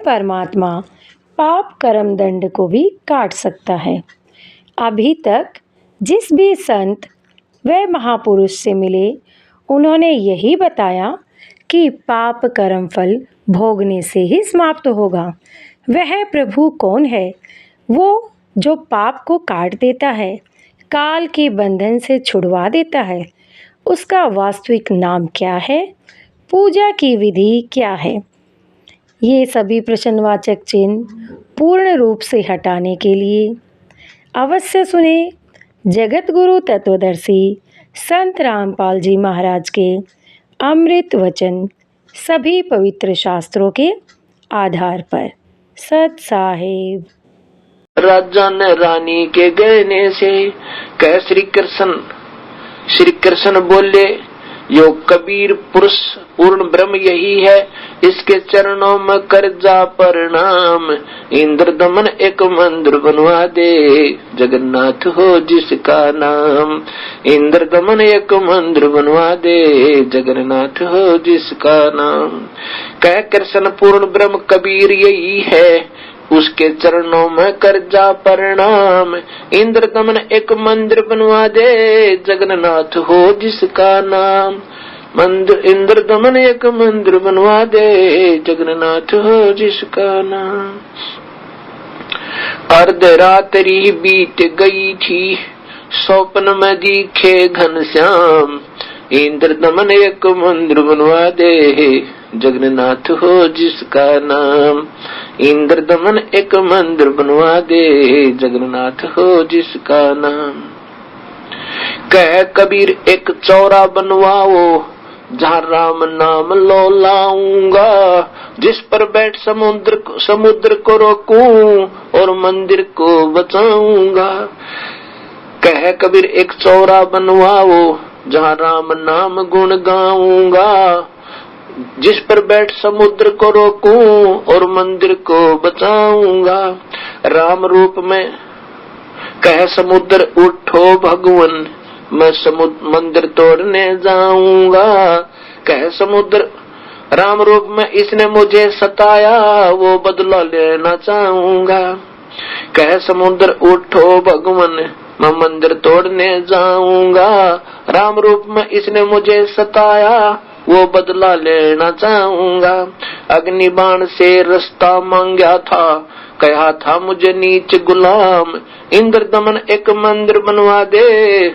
परमात्मा पाप कर्म दंड को भी काट सकता है। अभी तक जिस भी संत व महापुरुष से मिले उन्होंने यही बताया कि पाप कर्म फल भोगने से ही समाप्त होगा। वह प्रभु कौन है? वो जो पाप को काट देता है, काल के बंधन से छुड़वा देता है। उसका वास्तविक नाम क्या है? पूजा की विधि क्या है? ये सभी प्रश्नवाचक चिन्ह पूर्ण रूप से हटाने के लिए अवश्य सुने जगत गुरु तत्वदर्शी संत रामपाल जी महाराज के अमृत वचन, सभी पवित्र शास्त्रों के आधार पर। सत साहेब। राजा ने रानी के गहने से कह श्री कृष्ण बोले, यो कबीर पुरुष पूर्ण ब्रह्म यही है, इसके चरणों में कर जा प्रणाम। इंद्र दमन एक मंदिर बनवा दे, जगन्नाथ हो जिसका नाम। इंद्र दमन एक मंदिर बनवा दे, जगन्नाथ हो जिसका नाम। कह कृष्ण पूर्ण ब्रह्म कबीर यही है, उसके चरणों में कर जा प्रणाम। इंद्र दमन एक मंदिर बनवा दे, जगन्नाथ हो जिसका नाम। इंद्र दमन एक मंदिर बनवा दे, जगन्नाथ हो जिसका नाम। अर्धरात्रि बीत गई थी, स्वप्न में दिखे घनश्याम। इंद्र दमन एक मंदिर बनवा दे, जगन्नाथ हो जिसका नाम। इंद्र दमन एक मंदिर बनवा दे, जगन्नाथ हो जिसका नाम। कह कबीर एक चौरा बनवाओ, जहाँ राम नाम लो लाऊंगा। जिस पर बैठ समुद्र को रोकूं और मंदिर को बचाऊंगा। कह कबीर एक चौरा बनवाओ, जहाँ राम नाम गुण गाऊंगा। जिस पर बैठ समुद्र को रोकूं और मंदिर को बचाऊंगा। राम रूप में कह समुद्र उठो भगवन, मैं मंदिर तोड़ने जाऊंगा। कह समुद्र राम रूप में इसने मुझे सताया, वो बदला लेना चाहूंगा। कह समुद्र उठो भगवन, मैं मंदिर तोड़ने जाऊंगा। राम रूप में इसने मुझे सताया, वो बदला लेना चाहूंगा। अग्नि बाण से रास्ता मांगा था, कहा था मुझे नीच गुलाम। इंद्र दमन एक मंदिर बनवा दे,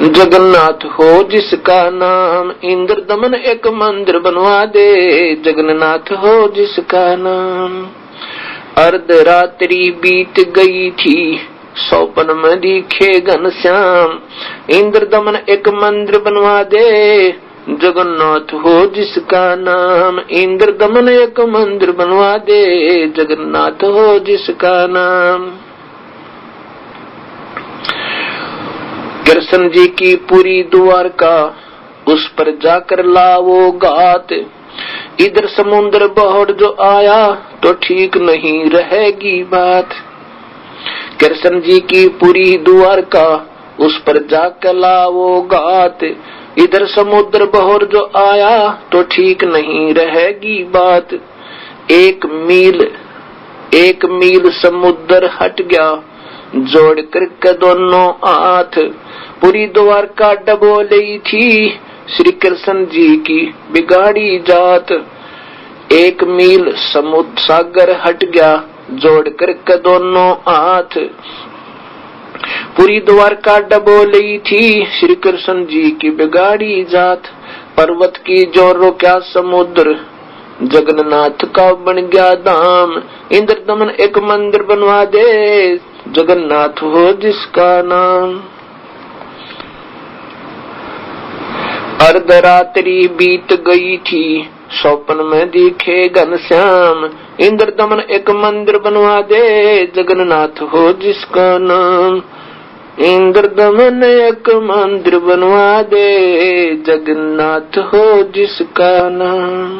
जगन्नाथ हो जिसका नाम। इंद्र दमन एक मंदिर बनवा दे, जगन्नाथ हो जिसका नाम। अर्धरात्रि बीत गई थी, स्वप्न में दिखे घनश्याम। इंद्र दमन एक मंदिर बनवा दे, जगन्नाथ हो जिसका नाम। इंद्र दमन एक मंदिर बनवा दे, जगन्नाथ हो जिसका नाम। कृष्ण जी की पूरी द्वारका, उस पर जाकर लावो गात। इधर समुद्र बहुत जो आया, तो ठीक नहीं रहेगी बात। कृष्ण जी की पूरी द्वारका, उस पर जाकर लावो गात। इधर समुद्र बहुत जो आया, तो ठीक नहीं रहेगी बात। एक मील समुद्र हट गया, जोड़ करके दोनों हाथ। पूरी द्वारका डबोली थी, श्री कृष्ण जी की बिगाड़ी जात। एक मील समुद्र सागर हट गया, जोड़ करके दोनों हाथ। पूरी द्वारका डबोली थी, श्री कृष्ण जी की बिगाड़ी जात। पर्वत की जो रोक्या समुद्र, जगन्नाथ का बन गया धाम। इंद्र दमन एक मंदिर बनवा दे, जगन्नाथ हो जिसका नाम। अर्धरात्रि बीत गई थी, स्वप्न में दिखे घनश्याम। इंद्र दमन एक मंदिर बनवा दे, जगन्नाथ हो जिसका नाम। इंद्र दमन एक मंदिर बनवा दे, जगन्नाथ हो जिसका नाम।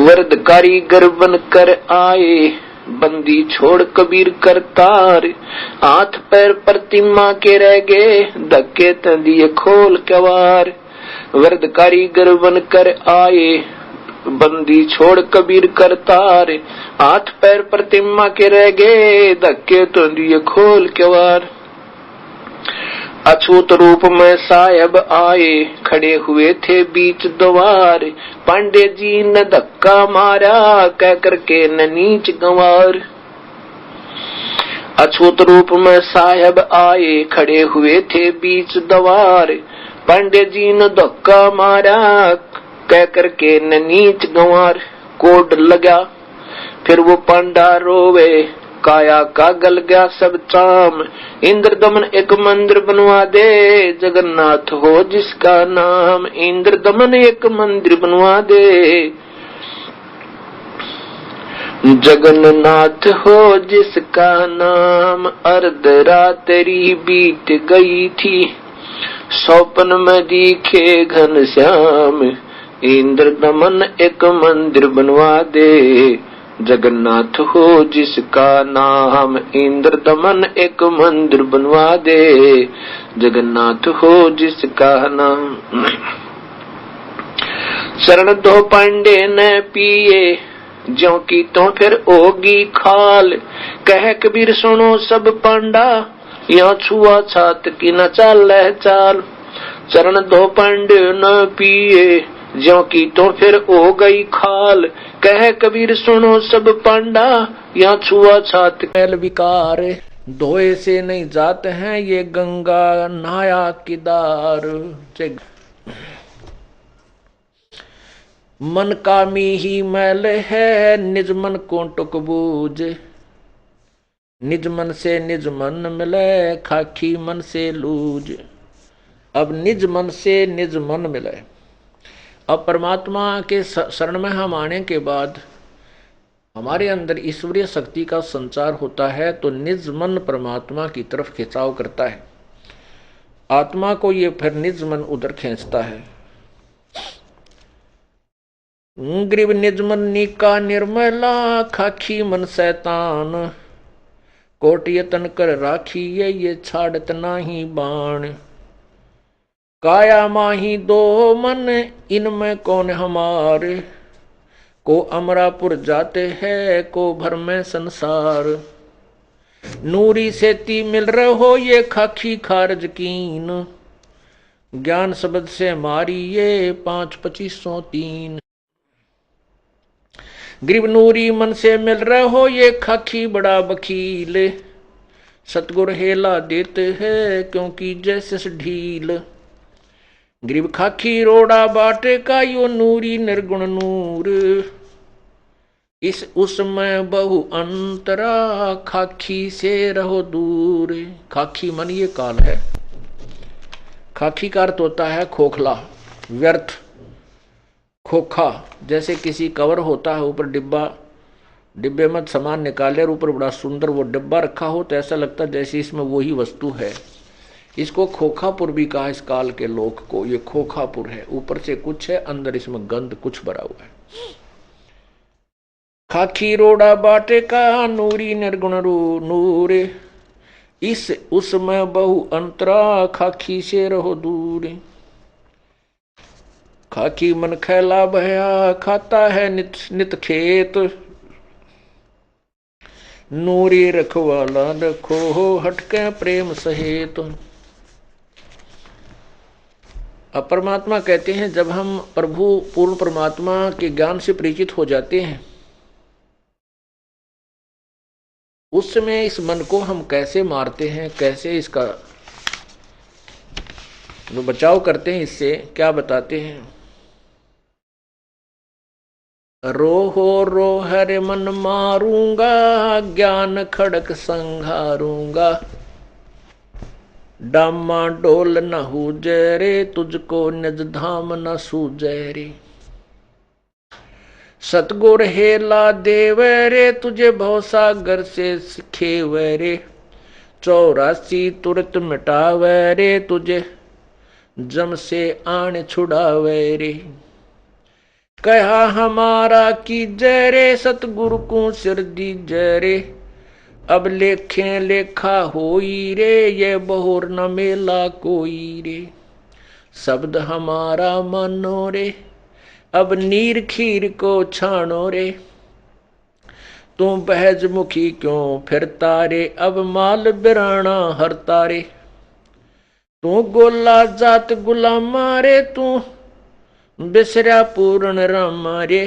वरद कारीगर बन कर आए, बंदी छोड़ कबीर करतार। हाथ पैर प्रतिमा के रह गए, धक्के दिए खोल कवार। वृद्ध कारीगर बन कर आए, बंदी छोड़ कबीर कर तारे, हाथ पैर प्रतिमा के रह गए, धक्के तो दिए खोल के वार। अछूत रूप में साहेब आए, खड़े हुए थे बीच द्वार, पांडे जी ने धक्का मारा, कह करके न नीच गंवार। अछूत रूप में साहेब आए, खड़े हुए थे बीच द्वार, पांडे जी ने धक्का मारा, कह करके न नीच गंवार। कोड लगा फिर वो पांडा रोवे, काया का गल गया सब चाम, इंद्र दमन एक मंदिर बनवा दे, जगन्नाथ हो जिसका नाम, इंद्र दमन एक मंदिर बनवा दे, जगन्नाथ हो जिसका नाम। अर्ध रात्रि बीत गई थी, स्वप्न में दिखे घनश्याम, इंद्र दमन एक मंदिर बनवा दे, जगन्नाथ हो जिसका नाम, इंद्र दमन एक मंदिर बनवा दे, जगन्नाथ हो जिसका नाम। शरण दो पांडे ने पिए, ज्यों की तो फिर होगी खाल, कह कबीर सुनो सब पांडा, यहाँ छुआ छात की न चाल है चाल। चरण दो पांडे न पिए, ज्यों की तो फिर हो गई खाल, कह कबीर सुनो सब पांडा, यहाँ छुआ छात कैल विकार, धोए से नहीं जाते हैं ये गंगा नहाया किदार। मन का मी ही मैल है, निज मन को टुक बूझ, निज मन से निज मन मिले, खाकी मन से लूज। अब निज मन से निज मन मिले। अब परमात्मा के शरण में हम आने के बाद हमारे अंदर ईश्वरीय शक्ति का संचार होता है, तो निज मन परमात्मा की तरफ खिंचाव करता है, आत्मा को ये फिर निज मन उधर खींचता है। ग्रीव निज मन नीका निर्मला, खाखी मन शैतान, कोट यतन कर राखी ये छाड़त नाही बाण। काया माही दो मन, इनमें कौन हमारे, को अमरापुर जाते हैं को भर में संसार। नूरी सेती मिल रहो ये खाखी खारज कीन, ज्ञान शब्द से मारी ये 5-2503। ग्रीव नूरी मन से मिल रहो ये खाखी बड़ा वकील, सतगुर हेला देते हैं क्योंकि जैसे ढील। ग्रीव खाखी रोड़ा बाटे का यो नूरी निर्गुण नूर, इस उसमें बहु अंतरा खाखी से रहो दूर। खाखी मन ये काल है। खाखी का अर्थ होता है खोखला, व्यर्थ, खोखा। जैसे किसी कवर होता है, ऊपर डिब्बे में सामान निकाले और ऊपर बड़ा सुंदर वो डिब्बा रखा हो, तो ऐसा लगता है जैसे इसमें वही वस्तु है। इसको खोखापुर भी कहा इस काल के लोक को। ये खोखापुर है, ऊपर से कुछ है, अंदर इसमें गंध कुछ भरा हुआ है। खाखी रोड़ा बाटे का नूरी निर्गुण नूर, इस उसमें बहु अंतरा खाखी से रहो दूर। खाकी मन खैला भया खाता है नित नित खेत, नूरी रखवाला रखो हो हटके प्रेम सहेत। अब परमात्मा कहते हैं जब हम प्रभु पूर्ण परमात्मा के ज्ञान से परिचित हो जाते हैं, उस समय इस मन को हम कैसे मारते हैं, कैसे इसका बचाव करते हैं, इससे क्या बताते हैं। रोहो रो हरे मन मारूंगा, ज्ञान खड़क संघारूंगा, डामा डोल न हुजे रे, तुझको निज धाम न सूझे रे। सतगुर हेला देवे रे, तुझे भवसागर से सिखेवे रे, 84 तुरत मिटावे रे, तुझे जम से आन छुड़ावे रे। कहा हमारा की जय रे, सतगुरु को सिर दी जय रे, अब लेखे लेखा होई रे, ये बहुर न मेला कोई रे। शब्द हमारा मानो रे, अब नीर खीर को छानो रे। तू बहज मुखी क्यों फिरता रे, अब माल बिराना हरता रे। तू गोला जात गुलामा रे, तू बिसरा पूर्ण रामा रे।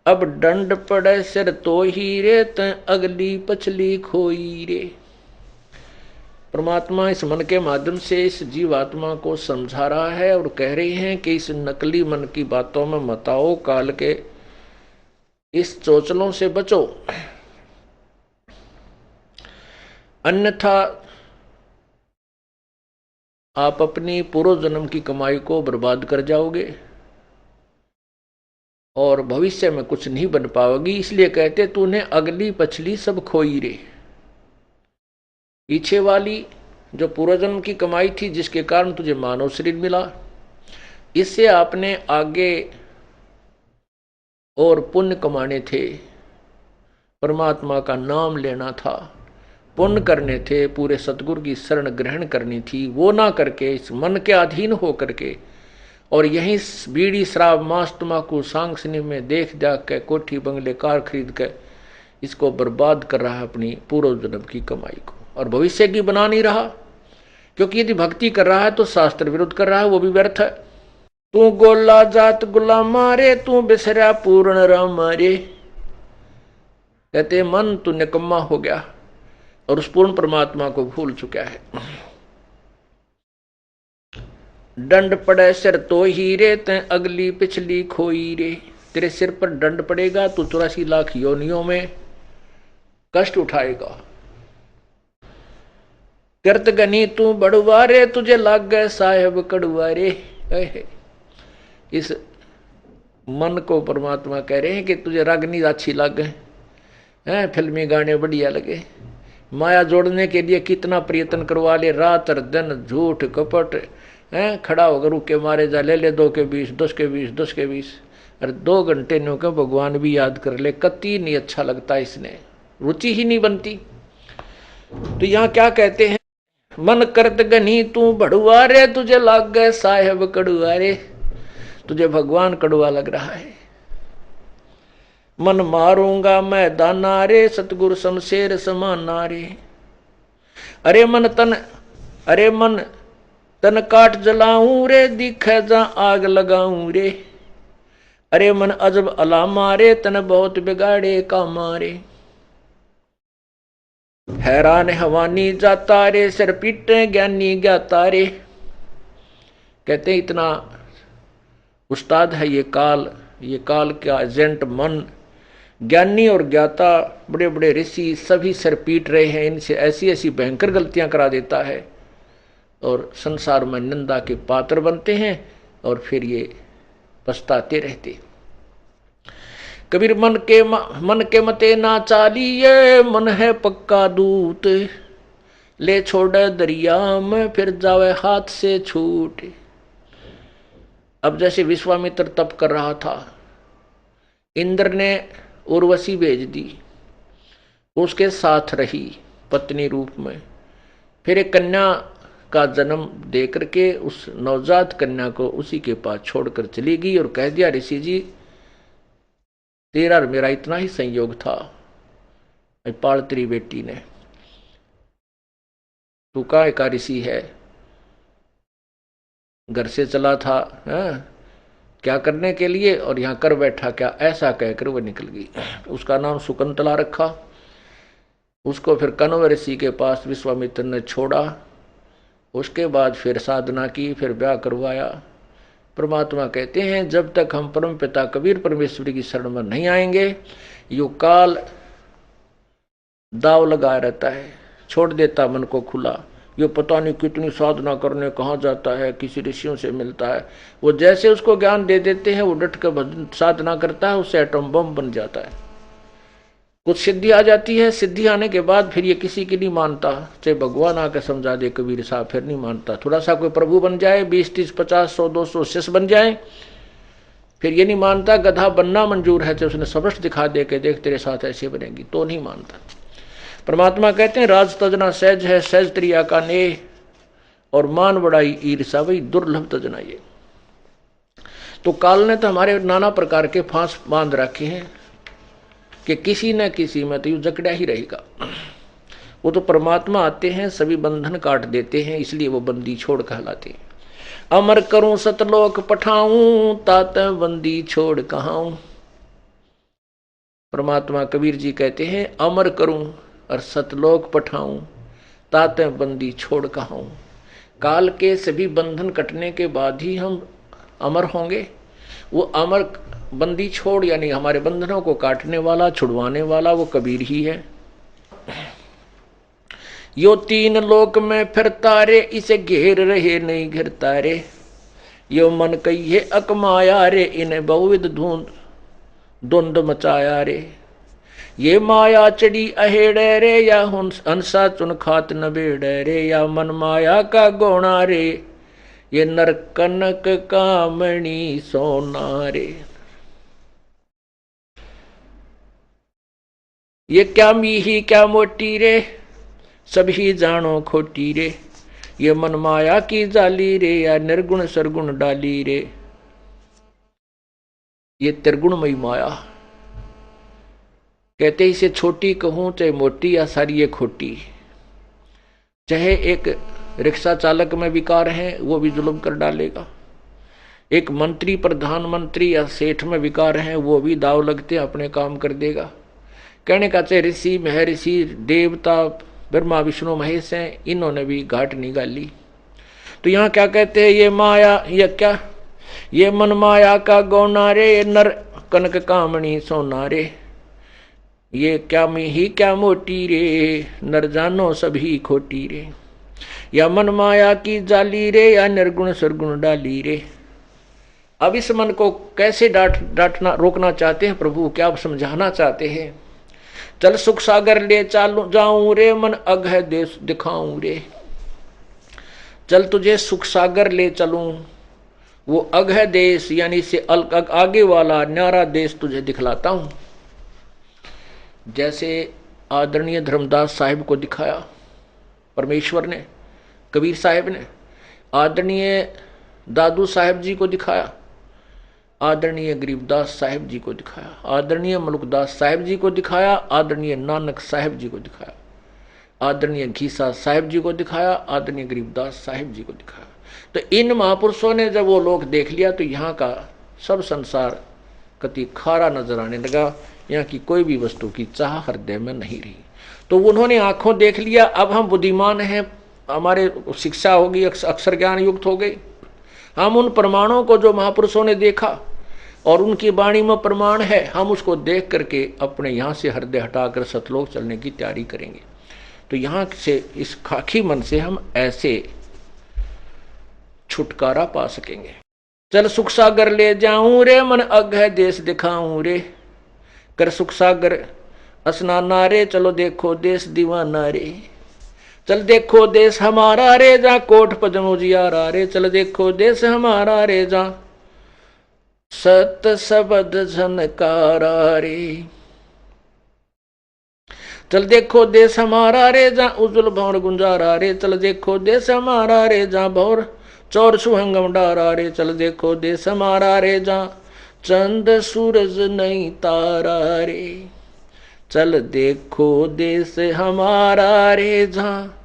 अब डंड पड़े सिर तो ही रे, त अगली पछली खोई रे। परमात्मा इस मन के माध्यम से इस जीवात्मा को समझा रहा है और कह रही हैं कि इस नकली मन की बातों में मत आओ, काल के इस चोचलों से बचो, अन्यथा आप अपनी पूर्व जन्म की कमाई को बर्बाद कर जाओगे और भविष्य में कुछ नहीं बन पाओगी। इसलिए कहते तूने अगली पछली सब खोई रे। पीछे वाली जो पूर्व जन्म की कमाई थी, जिसके कारण तुझे मानव शरीर मिला, इससे आपने आगे और पुण्य कमाने थे, परमात्मा का नाम लेना था, पुण्य करने थे, पूरे सतगुरु की शरण ग्रहण करनी थी। वो ना करके इस मन के अधीन हो करके और यही बीड़ी शराब मांस तम्बाकू सांग सिनेमा में देख देख के कोठी बंगले कार खरीद के इसको बर्बाद कर रहा है, अपनी पूर्व जन्म की कमाई को, और भविष्य की बना नहीं रहा। क्योंकि यदि भक्ति कर रहा है तो शास्त्र विरुद्ध कर रहा है, वो भी व्यर्थ है। तू गोला जात गुलामा रे, तू बिसरा पूर्ण रामा रे। कहते मन तू निकम्मा हो गया और उस पूर्ण परमात्मा को भूल चुका है। दंड पड़े सिर तो ही रे, ते अगली पिछली खोई रे। तेरे सिर पर दंड पड़ेगा, तू 84 लाख योनियों में कष्ट उठाएगा। कृत गनी तू बड़ुआ रे, तुझे लाग गए साहेब कड़ुआ रे। इस मन को परमात्मा कह रहे हैं कि तुझे रागनी अच्छी लगे, फिल्मी गाने बढ़िया लगे, माया जोड़ने के लिए कितना प्रयत्न करवा ले, रात और दिन झूठ कपट, खड़ा होकर रुके मारे जा, ले 2 के 20, 10 के 20, 10 के 20, अरे 2 घंटे नो के भगवान भी याद कर ले, कति नहीं अच्छा लगता, इसने रुचि ही नहीं बनती। तो यहाँ क्या कहते हैं, मन करत गनी तू बड़ुआ रे, तुझे लाग गए साहेब कड़ुआ रे। तुझे भगवान कड़ुआ लग रहा है। मन मारूंगा मैं दाना रे, सतगुरु शमशेर समाना रे। अरे मन तन काट जलाऊं रे, दिखे जा आग लगाऊं रे। अरे मन अजब अलामा रे, तन बहुत बिगाड़े कामा रे। हैरान हवानी जाता रे, सिर पीटे ज्ञानी ज्ञाता रे। कहते इतना उस्ताद है ये काल का एजेंट मन। ज्ञानी और ज्ञाता बड़े बड़े ऋषि सभी सिर पीट रहे हैं, इनसे ऐसी ऐसी भयंकर गलतियां करा देता है और संसार में निंदा के पात्र बनते हैं और फिर ये पछताते रहते। कबीर मन के मते ना चालिए, मन है पक्का दूत, ले छोड़े दरिया में फिर जावे हाथ से छूट। अब जैसे विश्वामित्र तप कर रहा था, इंद्र ने उर्वशी भेज दी, उसके साथ रही पत्नी रूप में, फिर एक कन्या का जन्म दे करके उस नवजात कन्या को उसी के पास छोड़कर चली गई और कह दिया, ऋषि जी तेरा और मेरा इतना ही संयोग था, पाल तेरी बेटी ने, तू काहे का ऋषि है, घर से चला था क्या करने के लिए और यहाँ कर बैठा क्या, ऐसा कहकर वह निकल गई। उसका नाम शकुंतला रखा। उसको फिर कण्व ऋषि के पास विश्वामित्र ने छोड़ा, उसके बाद फिर साधना की, फिर ब्याह करवाया। परमात्मा कहते हैं जब तक हम परम पिता कबीर परमेश्वरी की शरण में नहीं आएंगे, यो काल दाव लगाया रहता है, छोड़ देता मन को खुला। यो पता नहीं कितनी साधना करने कहाँ जाता है, किसी ऋषियों से मिलता है, वो जैसे उसको ज्ञान दे देते हैं वो डट कर साधना करता है, उससे एटम बम बन जाता है। कुछ सिद्धि आ जाती है, सिद्धि आने के बाद फिर ये किसी की नहीं मानता, चाहे भगवान आकर समझा दे कबीर साहब, फिर नहीं मानता। थोड़ा सा कोई प्रभु बन जाए, 20, 30, 50, 100, 200 शिष्य बन जाए, फिर ये नहीं मानता। गधा बनना मंजूर है, चाहे उसने सबस्ट दिखा दे के देख तेरे साथ ऐसे बनेगी, तो नहीं मानता। परमात्मा कहते हैं राज तजना सहज है, सहज त्रिया का नेह, और मान बढ़ाई ईर्षा वही दुर्लभ तजनाइए। तो काल ने तो हमारे नाना प्रकार के फांस बांध रखे हैं कि किसी न किसी में तो यू जकड़ा ही रहेगा। वो तो परमात्मा आते हैं, सभी बंधन काट देते हैं, इसलिए वो बंदी छोड़ कहलाते हैं। अमर करूं सतलोक पठाऊं, तात बंदी छोड़ कहाऊं। परमात्मा कबीर जी कहते हैं अमर करूं और सतलोक पठाऊं, तात बंदी छोड़ कहाऊं। काल के सभी बंधन कटने के बाद ही हम अमर होंगे। वो अमर बंदी छोड़ यानी हमारे बंधनों को काटने वाला, छुड़वाने वाला वो कबीर ही है। यो तीन लोक में फिरता रे, इसे घेर रहे नहीं घिरता रे। यो मन कहिए अकमाया रे, इन्हें बहुविध धुंध मचाया रे। ये माया चढ़ी अहेड़े रे, या हंसा चुन खात नबेड़े रे। या मन माया का गोणा रे, ये नर कनक कामणी सोना रे। ये क्या मीही क्या मोटी रे, सभी जानो खोटी रे। ये मन माया की जाली रे, या निर्गुण सरगुण डाली रे। ये त्रिगुणमयी माया कहते इसे छोटी कहूं चाहे मोटी, या सारी ये खोटी। चाहे एक रिक्शा चालक में विकार है वो भी जुल्म कर डालेगा, एक मंत्री प्रधानमंत्री या सेठ में विकार है वो भी दाव लगते अपने काम कर देगा। कहने का चाहे ऋषि महर्षि देवता ब्रह्मा विष्णु महेश हैं, इन्होंने भी घाट निकाली। तो यहाँ क्या कहते हैं, ये माया ये क्या, ये मन माया का गौना रे, ये नर कनक कामणी सोना रे। ये क्या मीही क्या मोटी रे, नर जानो सभी खोटी रे। या मन माया की जाली रे, या निर्गुण सरगुण डाली रे। अब इस मन को कैसे डांटना रोकना चाहते हैं प्रभु, क्या आप समझाना चाहते हैं। चल सुख सागर ले चालू जाऊं रे, मन अघ देश दिखाऊं रे। चल तुझे सुख सागर ले चलूं, वो अघ देश यानी से आगे वाला न्यारा देश तुझे दिखलाता हूं। जैसे आदरणीय धर्मदास साहिब को दिखाया परमेश्वर ने, कबीर साहिब ने, आदरणीय दादू साहिब जी को दिखाया, आदरणीय गरीबदास साहिब जी को दिखाया, आदरणीय मलुकदास साहिब जी को दिखाया, आदरणीय नानक साहिब जी को दिखाया, आदरणीय घीसा साहिब जी को दिखाया, आदरणीय गरीबदास साहिब जी को दिखाया। तो इन महापुरुषों ने जब वो लोग देख लिया तो यहाँ का सब संसार कति खारा नजर आने लगा, यहाँ की कोई भी वस्तु की चाह हृदय में नहीं रही। तो उन्होंने आंखों देख लिया, अब हम बुद्धिमान हैं, हमारे शिक्षा होगी, अक्षर ज्ञान युक्त हो गई। हम उन प्रमाणों को जो महापुरुषों ने देखा और उनकी वाणी में प्रमाण है, हम उसको देख करके अपने यहाँ से हृदय हटाकर सतलोक चलने की तैयारी करेंगे। तो यहाँ से इस खाकी मन से हम ऐसे छुटकारा पा सकेंगे। चल सुख सागर ले जाऊं रे, मन अघ देश दिखाऊं रे। कर सुख सागर स्नाना रे, चलो देखो देश दीवाना रे। चल देखो देश हमारा रे, जा कोट पदम उजियारा रे। चल देखो देश हमारा रे, जा सत शब्द झनकारा रे। चल देखो देश हमारा रे, जा उज्जवल भौर गुंजारा रे। चल देखो देश हमारा रे, जा भौर चौर सुहंगम डारा रे। चल देखो देश हमारा रे, जा चंद सूरज नहीं तारा रे। चल देखो देश हमारा रे, जहाँ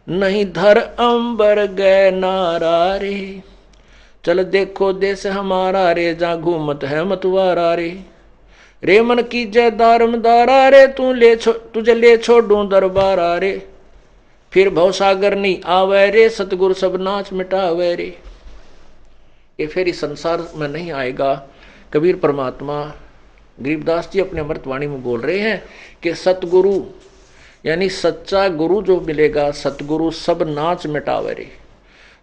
नहीं धर अंबर गए नारा रे। चल देखो देश हमारा रे, जहाँ घूमत है मतवारा रे। रे मन की जय दारमदारा रे, तुझे ले छोड़ूं दरबारा रे। फिर भवसागर नहीं आवे रे, सतगुरु सब नाच मिटावे रे। ये फिर इस संसार में नहीं आएगा। कबीर परमात्मा गरीबदास जी अपने अमृतवाणी में बोल रहे हैं कि सतगुरु यानी सच्चा गुरु जो मिलेगा, सतगुरु सब नाच मिटावे रे।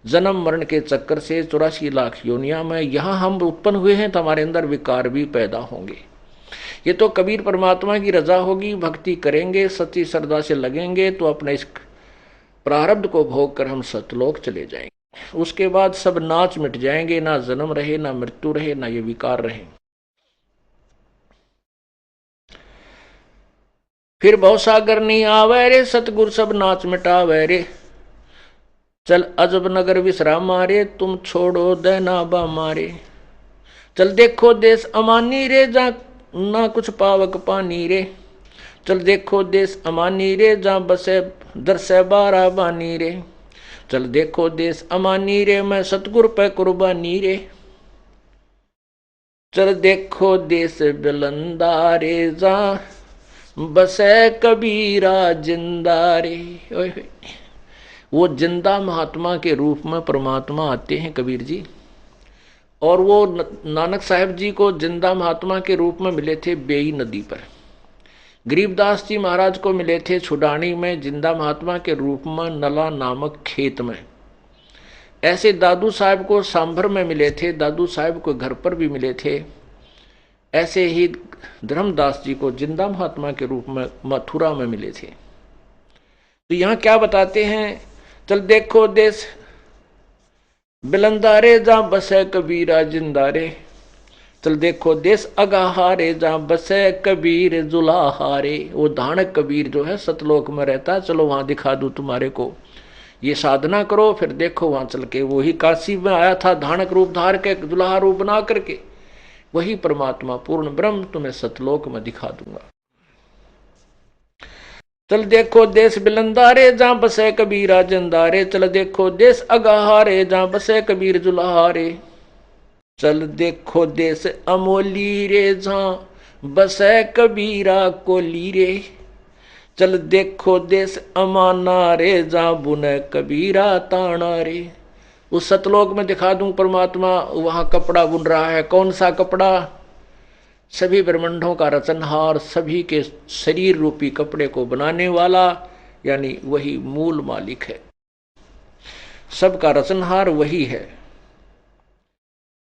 जन्म मरण के चक्कर से 84 लाख योनिया में यहाँ हम उत्पन्न हुए हैं तो हमारे अंदर विकार भी पैदा होंगे। ये तो कबीर परमात्मा की रजा होगी, भक्ति करेंगे, सच्ची श्रद्धा से लगेंगे तो अपने इस प्रारब्ध को भोग कर हम सतलोक चले जाएंगे। उसके बाद सब नाच मिट जाएंगे, ना जन्म रहे, ना मृत्यु रहे, ना ये विकार रहे। फिर भवसागर नहीं आवे रे, सतगुरु सब नाच मिटावे रे। चल अजब नगर विश्राम मारे, तुम छोड़ो देना बा मारे। चल देखो देश अमानी रे, जा ना कुछ पावक पानी रे। चल देखो देश अमानी रे, जा बसे दरसे बारा बानी रे। चल देखो देश अमानी रे, मैं सतगुरु पे कुर्बानी रे। चल देखो देश बिलंदा रे, जा बसे कबीरा जिंदा रे। ओए होए। वो जिंदा महात्मा के रूप में परमात्मा आते हैं कबीर जी, और वो नानक साहब जी को जिंदा महात्मा के रूप में मिले थे बेई नदी पर। गरीबदास जी महाराज को मिले थे छुडानी में जिंदा महात्मा के रूप में नला नामक खेत में। ऐसे दादू साहब को सांभर में मिले थे, दादू साहब को घर पर भी मिले थे। ऐसे ही धर्मदास जी को जिंदा महात्मा के रूप में मथुरा में मिले थे। तो यहाँ क्या बताते हैं, चल देखो देश बिलंदारे, जा बसे कबीरा जिंदारे। चल देखो देश अगाहारे, जा बसे कबीर जुलाहारे। वो धानक कबीर जो है सतलोक में रहता, चलो वहां दिखा दूं तुम्हारे को, ये साधना करो, फिर देखो वहां चल के। वही काशी में आया था धानक रूप धार के, दुल्हा रूप बना करके, वही परमात्मा पूर्ण ब्रह्म तुम्हें सतलोक में दिखा दूंगा। चल देखो देश बिलंदारे, जा बसे कबीरा जिंदारे। चल देखो देश अगाहारे, जा बसे कबीर जुलाहारे। चल देखो देश अमोली रे, जहां बसे कबीरा कोली रे। चल देखो देश अमाना रे, जहां बुने कबीरा ताना रे। उस सतलोक में दिखा दूं परमात्मा वहां कपड़ा बुन रहा है। कौन सा कपड़ा? सभी ब्रह्मांडों का रचनहार, सभी के शरीर रूपी कपड़े को बनाने वाला, यानी वही मूल मालिक है। सबका रचनहार वही है।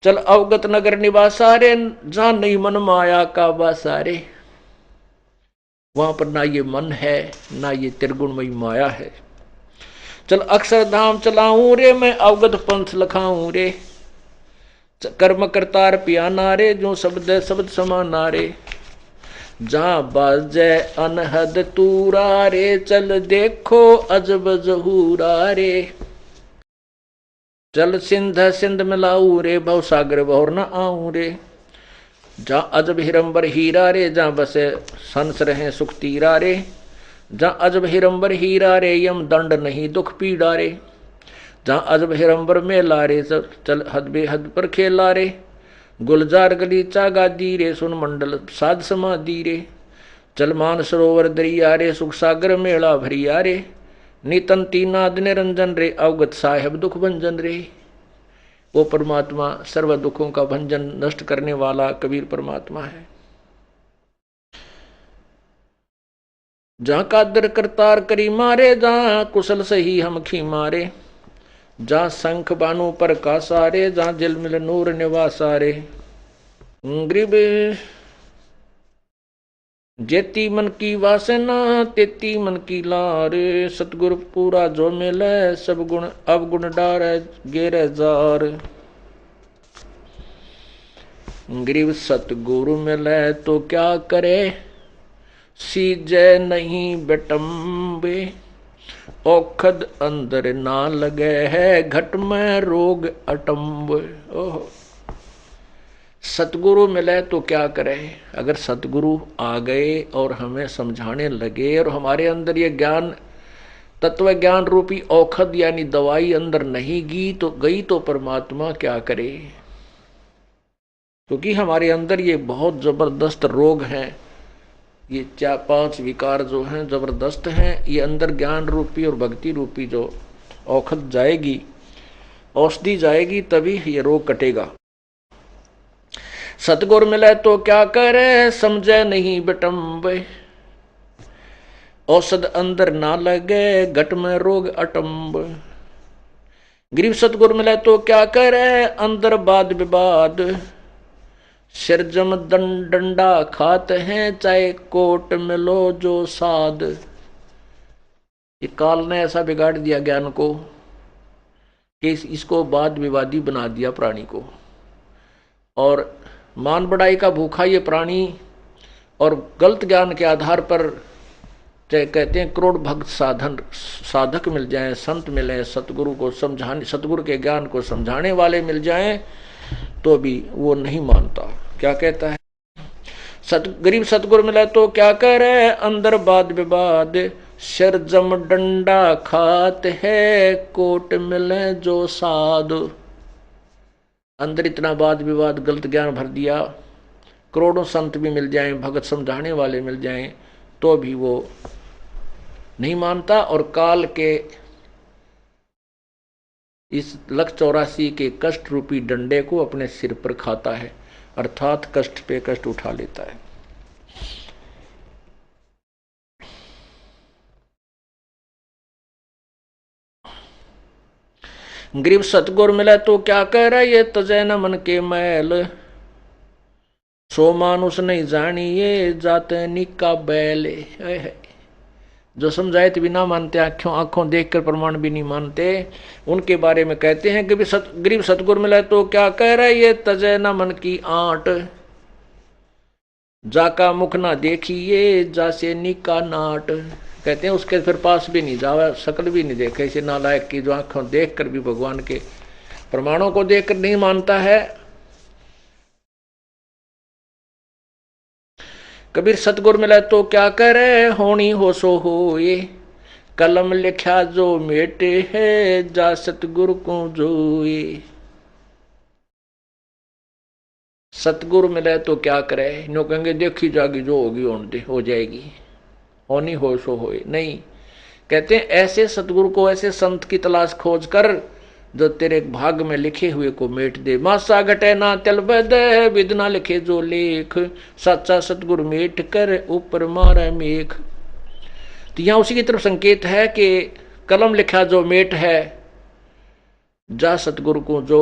चल अवगत नगर निवासारे, जहां नहीं मन माया का बासारे। वहां पर ना ये मन है, ना ये त्रिगुणमयी माया है। चल अक्षरधाम चलाऊं रे, मैं अवगत पंथ लखाऊं रे। कर्म करतार पियाना रे, जो शब्द शब्द समाना रे। जहां बाजे अनहद तूरा रे, चल देखो अजब जहूरा रे। चल सिंध सिंध मिलाऊ रे, भव सागर बहुर न आऊं रे। जहां अजब हिरंबर हीरा रे, जहां बसे संस रहे सुख तीरा रे। जहां अजब हिरंबर हीरा रे, यम दंड नहीं दुख पीड़ा रे। जहां अजब हिरंबर मेला रे, चल हद बेहद पर खेला रे। गुलजार गलीचा गादी रे, सुन मंडल साध समाधि रे। चल मान सरोवर दरिया रे, सुख सागर मेला भरिया रे। नितन तीनाद निरंजन रे, अवगत साहेब दुख भंजन रे। वो परमात्मा सर्व दुखों का भंजन नष्ट करने वाला कबीर परमात्मा है। जहां कादर करतार करी मारे, जहां कुशल सही हम खी मारे। जहां शंख बानु पर का सारे, जहां जल मिल नूर निवासारे। ग्रीब जेती मन की वासना, तेती मन की लारे। सतगुरु पूरा जो मिले, सब गुण अवगुण डारे गेरे जार। ग्रीब सतगुरु मिले तो क्या करे, सीजे नहीं बेटम्बे। औखद अंदर ना लगे है, घट में रोग अटम्ब। ओह, सतगुरु मिले तो क्या करें। अगर सतगुरु आ गए और हमें समझाने लगे, और हमारे अंदर ये ज्ञान तत्व ज्ञान रूपी औखद यानी दवाई अंदर नहीं गई तो परमात्मा क्या करे। क्योंकि हमारे अंदर ये बहुत जबरदस्त रोग हैं, ये 4-5 विकार जो हैं जबरदस्त हैं। ये अंदर ज्ञान रूपी और भक्ति रूपी जो औखद जाएगी, औषधि जाएगी, तभी ये रोग कटेगा। सतगुर मिले तो क्या करे, समझे नहीं बिटम्बे। औषध अंदर ना लगे, घट में रोग अटम्ब। गरीब सतगुर मिले तो क्या करे, अंदर वाद विवाद। सिरजम डंडा खाते हैं, चाहे कोट मिलो जो साध। ये काल ने ऐसा बिगाड़ दिया ज्ञान को कि इसको वाद विवादी बना दिया प्राणी को। और मान बढ़ाई का भूखा ये प्राणी, और गलत ज्ञान के आधार पर चाहे कहते हैं करोड़ भक्त साधक मिल जाएं, संत मिले, सतगुरु को समझाने, सतगुरु के ज्ञान को समझाने वाले मिल जाएं, तो भी वो नहीं मानता। क्या कहता है, गरीब सतगुरु मिला तो क्या करे, अंदर वाद विवाद, सिर जम डंडा खात है, कोट मिले जो साधु। अंदर इतना वाद विवाद, गलत ज्ञान भर दिया, करोड़ों संत भी मिल जाएं, भगत समझाने वाले मिल जाएं, तो भी वो नहीं मानता। और काल के इस 184 के कष्ट रूपी डंडे को अपने सिर पर खाता है, अर्थात कष्ट पे कष्ट उठा लेता है। गरीब सतगुर मिला तो क्या कह रहा, ये तजै न मन के मैल, सो मानुष नहीं जानिए, जाते निका बैले। जो समझाए तो भी ना मानते, आंखों देखकर प्रमाण भी नहीं मानते, उनके बारे में कहते हैं कि गरीब सतगुर मिला तो क्या कह रहा है, ये तजै न मन की आंट, जाका मुख ना देखिए, जासे निका नाट। कहते हैं उसके फिर पास भी नहीं जावा, शकल भी नहीं देखे, इसे नालायक की जो आंखों देखकर भी भगवान के प्रमाणों को देखकर नहीं मानता है। कबीर सतगुर मिला तो क्या करे, होनी हो सो हो, ये कलम लिखा जो मेटे है, जा सतगुरु को जोए। सतगुरु मिले तो क्या करे, नो कहेंगे देखी जागी जो होगी हो जाएगी, होनी हो सो होए। नहीं, कहते हैं ऐसे सतगुरु को, ऐसे संत की तलाश खोज कर जो तेरे भाग में लिखे हुए को मेट दे। मासा घटे ना तिल बद, विद ना लिखे जो लेख, सच्चा सतगुरु मेट कर ऊपर मारे मेघ। तो यहां उसी की तरफ संकेत है कि कलम लिखा जो मेट है, जा सतगुरु को जो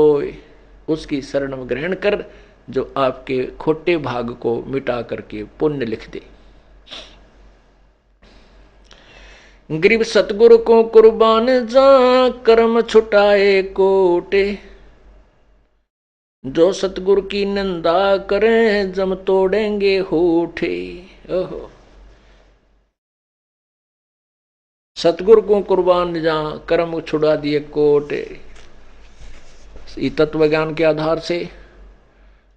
उसकी शरण में ग्रहण कर, जो आपके खोटे भाग को मिटा करके पुण्य लिख दे। गरीब सतगुरु को कुर्बान जा, कर्म छुटाए कोटे, जो सतगुरु की निंदा करें, जम तोड़ेंगे होठे। ओहो, सतगुरु को कुर्बान जा, कर्म छुड़ा दिए कोटे। तत्व ज्ञान के आधार से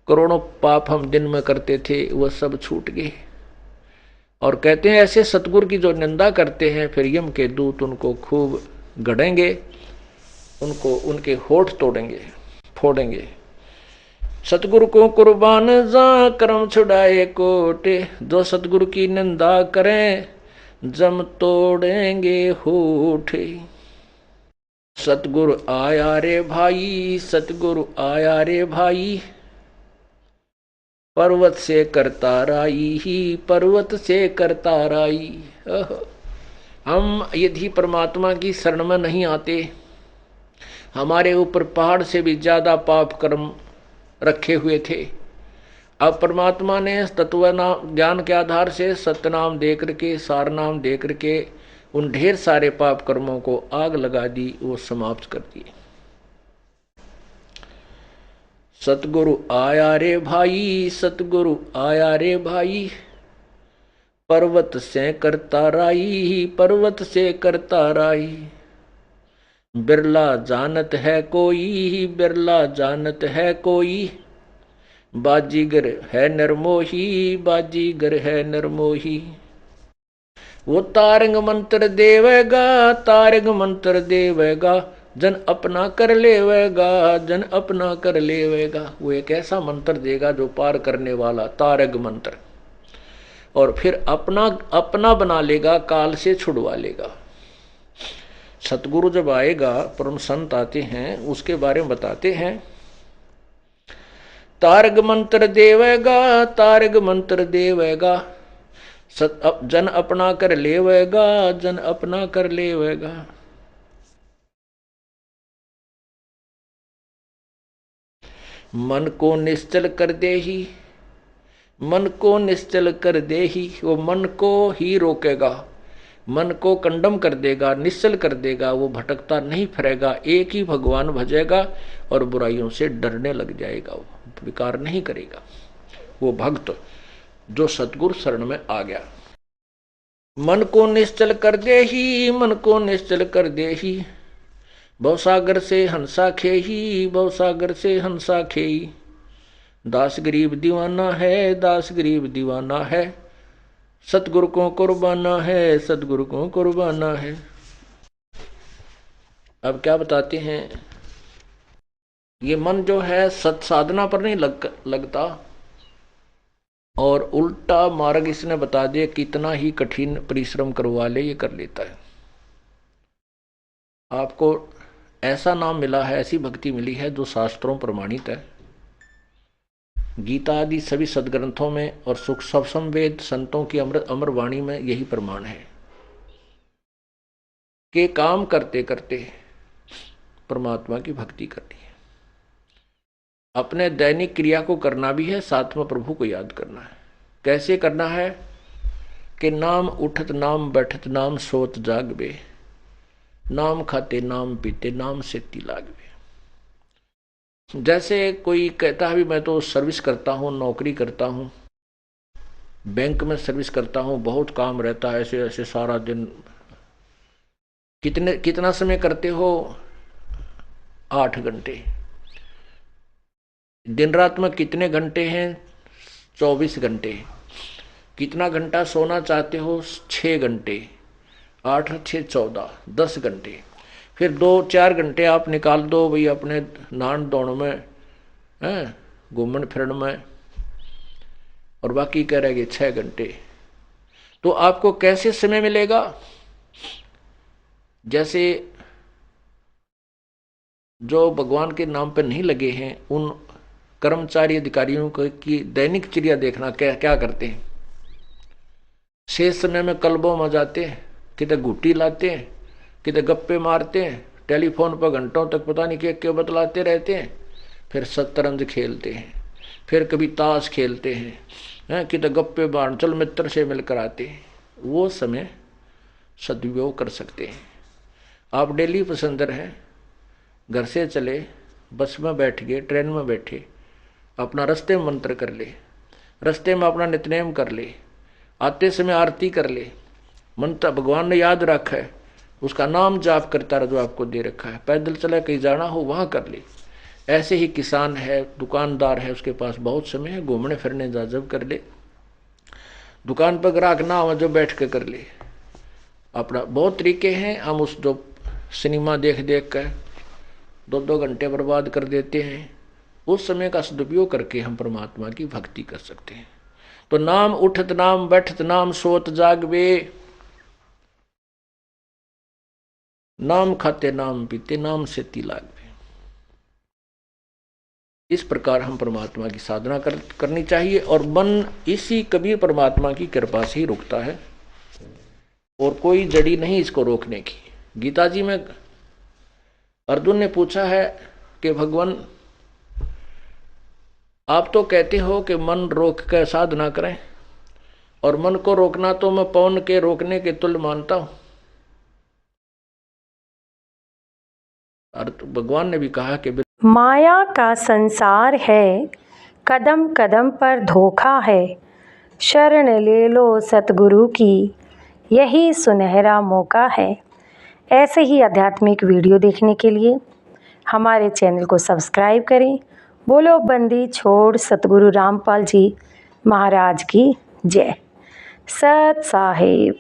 करोड़ों पाप हम दिन में करते थे, वह सब छूट गए। और कहते हैं ऐसे सतगुरु की जो निंदा करते हैं, फिर यम के दूत उनको खूब गढ़ेंगे, उनको उनके होठ तोड़ेंगे, फोड़ेंगे। सतगुरु को कुर्बान जा, कर्म छुड़ाए कोटे, जो सतगुरु की निंदा करें, जम तोड़ेंगे होठ। सतगुरु आया रे भाई, सतगुरु आया रे भाई, पर्वत से करता राई ही, पर्वत से करता राई। हम यदि परमात्मा की शरण में नहीं आते, हमारे ऊपर पहाड़ से भी ज्यादा पाप कर्म रखे हुए थे। अब परमात्मा ने तत्व नाम ज्ञान के आधार से सत्य नाम दे करके, सार नाम दे करके उन ढेर सारे पाप कर्मों को आग लगा दी, वो समाप्त कर दिए। सतगुरु आया रे भाई, सतगुरु आया रे भाई, पर्वत से करता राई, पर्वत से करता राई। बिरला जानत है कोई, बिरला जानत है कोई, बाजीगर है नरमोही, बाजीगर है नरमोही। वो तारंग मंत्र देवेगा, तारंग मंत्र देवेगा, जन अपना कर लेवेगा, जन अपना कर लेवेगा। वो एक ऐसा मंत्र देगा जो पार करने वाला, तारग मंत्र, और फिर अपना अपना बना लेगा, काल से छुड़वा लेगा। सतगुरु जब आएगा, परम संत आते हैं, उसके बारे में बताते हैं, तारग मंत्र देवेगा, तारग मंत्र देवेगा, जन अपना कर लेवेगा, जन अपना कर लेवेगा। मन को निश्चल कर दे ही, मन को निश्चल कर दे ही, वो मन को ही रोकेगा, मन को कंडम कर देगा, निश्चल कर देगा। वो भटकता नहीं फिरेगा, एक ही भगवान भजेगा और बुराइयों से डरने लग जाएगा, वो विकार नहीं करेगा। वो भक्त जो सतगुरु शरण में आ गया। मन को निश्चल कर दे ही, मन को निश्चल कर दे ही, भवसागर से हंसा खेही, भवसागर से हंसा खेही। दास गरीब दीवाना है, दास गरीब दीवाना है, सतगुरु को कुर्बाना है, सतगुरु को कुर्बाना है। अब क्या बताते हैं, ये मन जो है सत साधना पर नहीं लगता, और उल्टा मार्ग इसने बता दिया, कितना ही कठिन परिश्रम करवा ले ये कर लेता है। आपको ऐसा नाम मिला है, ऐसी भक्ति मिली है जो शास्त्रों प्रमाणित है। गीता आदि सभी सदग्रंथों में और सुख संवेद संतों की अमर वाणी में यही प्रमाण है कि काम करते करते परमात्मा की भक्ति करनी है। अपने दैनिक क्रिया को करना भी है, साथ में प्रभु को याद करना है। कैसे करना है कि नाम उठत नाम बैठत नाम सोत जागबे, नाम खाते नाम पीते नाम से लागबे। जैसे कोई कहता है भी मैं तो सर्विस करता हूँ, नौकरी करता हूँ, बैंक में सर्विस करता हूँ, बहुत काम रहता है, ऐसे ऐसे सारा दिन। कितना समय करते हो? 8 घंटे। दिन रात में कितने घंटे हैं? 24 घंटे। कितना घंटा सोना चाहते हो? 6 घंटे। 8 और 6 14, 10 घंटे। फिर 2-4 घंटे आप निकाल दो भाई अपने नहान धोने में, घूमन फिरन में, और बाकी कह रहेंगे 6 घंटे। तो आपको कैसे समय मिलेगा? जैसे जो भगवान के नाम पर नहीं लगे हैं, उन कर्मचारी अधिकारियों की दैनिक चर्या देखना, क्या क्या करते हैं। शेष समय में क्लबों में जाते हैं, कितने गुट्टी लाते हैं, कितने गप्पे मारते हैं, टेलीफोन पर घंटों तक पता नहीं क्या बतलाते रहते हैं। फिर शतरंज खेलते हैं, फिर कभी ताश खेलते हैं, कितने गप्पे मार, चल मित्र से मिलकर आते हैं। वो समय सदुपयोग कर सकते हैं। आप डेली पैसेंजर हैं, घर से चले, बस में बैठ गए, ट्रेन में बैठे, अपना रास्ते में मंत्र कर ले, रास्ते में अपना नित्यनेम कर ले, आते समय आरती कर ले, मंत्र भगवान ने याद रखा है, उसका नाम जाप करता रहा जो आपको दे रखा है। पैदल चला कहीं जाना हो वहाँ कर ले। ऐसे ही किसान है, दुकानदार है, उसके पास बहुत समय है, घूमने फिरने जा जब कर ले। दुकान पर ग्राहक ना हो जो बैठ के कर ले। अपना बहुत तरीके हैं। हम उस जो सिनेमा देख देख कर 2-2 घंटे बर्बाद कर देते हैं, उस समय का सदुपयोग करके हम परमात्मा की भक्ति कर सकते हैं। तो नाम उठत नाम बैठत नाम सोत जागबे, नाम खाते नाम पीते नाम से लागबे। इस प्रकार हम परमात्मा की साधना करनी चाहिए, और मन इसी कबीर परमात्मा की कृपा से ही रुकता है, और कोई जड़ी नहीं इसको रोकने की। गीता जी में अर्जुन ने पूछा है कि भगवान आप तो कहते हो कि मन रोक कर साधना करें, और मन को रोकना तो मैं पवन के रोकने के तुल्य मानता हूं। और भगवान ने भी कहा कि माया का संसार है, कदम कदम पर धोखा है, शरण ले लो सतगुरु की, यही सुनहरा मौका है। ऐसे ही आध्यात्मिक वीडियो देखने के लिए हमारे चैनल को सब्सक्राइब करें। बोलो बंदी छोड़ सतगुरु रामपाल जी महाराज की जय। सत साहिब।